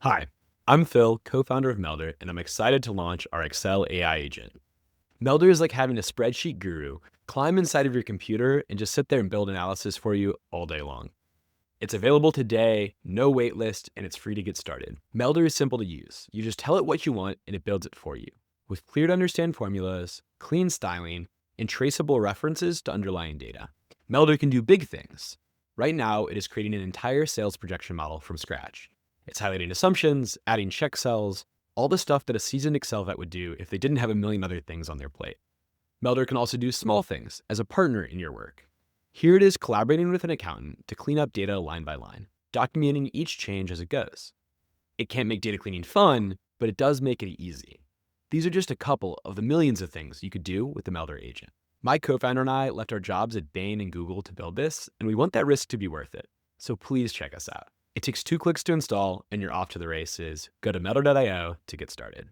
Hi, I'm Phil, co-founder of Melder, and I'm excited to launch our Excel AI agent. Melder is like having a spreadsheet guru climb inside of your computer and just sit there and build analysis for you all day long. It's available today, no wait list, and it's free to get started. Melder is simple to use. You just tell it what you want and it builds it for you. With clear to understand formulas, clean styling, and traceable references to underlying data. Melder can do big things. Right now, it is creating an entire sales projection model from scratch. It's highlighting assumptions, adding check cells, all the stuff that a seasoned Excel vet would do if they didn't have a million other things on their plate. Melder can also do small things as a partner in your work. Here it is collaborating with an accountant to clean up data line by line, documenting each change as it goes. It can't make data cleaning fun, but it does make it easy. These are just a couple of the millions of things you could do with the Melder agent. My co-founder and I left our jobs at Bain and Google to build this, and we want that risk to be worth it. So please check us out. It takes 2 clicks to install, and you're off to the races. Go to melder.io to get started.